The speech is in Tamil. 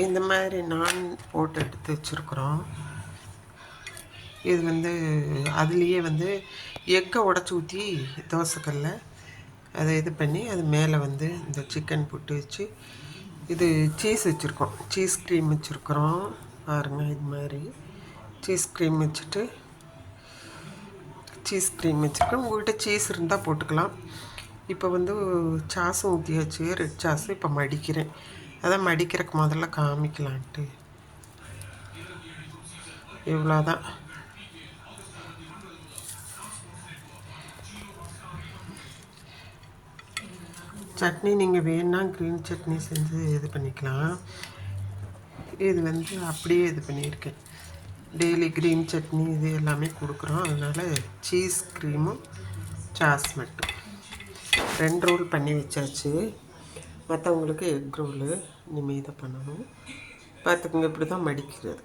இந்த மாதிரி நான் போட்டு எடுத்து வச்சுருக்குறோம். இது வந்து அதுலேயே வந்து எக்கை உடச்சி ஊற்றி தோசைக்கல்ல அதை இது பண்ணி அது மேலே வந்து இந்த சிக்கன் போட்டு வச்சு இது சீஸ் வச்சுருக்கோம். சீஸ் க்ரீம் வச்சுருக்குறோம் பாருங்கள். இது மாதிரி சீஸ் க்ரீம் வச்சுருக்கோம். உங்கள்கிட்ட சீஸ் இருந்தால் போட்டுக்கலாம். இப்போ வந்து சாஸும் ஊற்றியாச்சு, ரெட் சாஸு. இப்போ மடிக்கிறேன். அதான் மடிக்கிறதுக்கு முதல்ல காமிக்கலான்ட்டு. இவ்வளோதான். சட்னி நீங்கள் வேணுன்னா க்ரீன் சட்னி செஞ்சு இது பண்ணிக்கலாம். இது வந்து அப்படியே இது பண்ணியிருக்கேன். டெய்லி க்ரீன் சட்னி இது எல்லாமே கொடுக்குறோம். அதனால் சீஸ் க்ரீமும் சாஸ் மட்டும் 2 ரோல் பண்ணி வச்சாச்சு. மற்றவங்களுக்கு எக் ரோலு இனிமேல் இதை பண்ணணும். பார்த்துக்குங்க, இப்படி தான் மடிக்கிறது.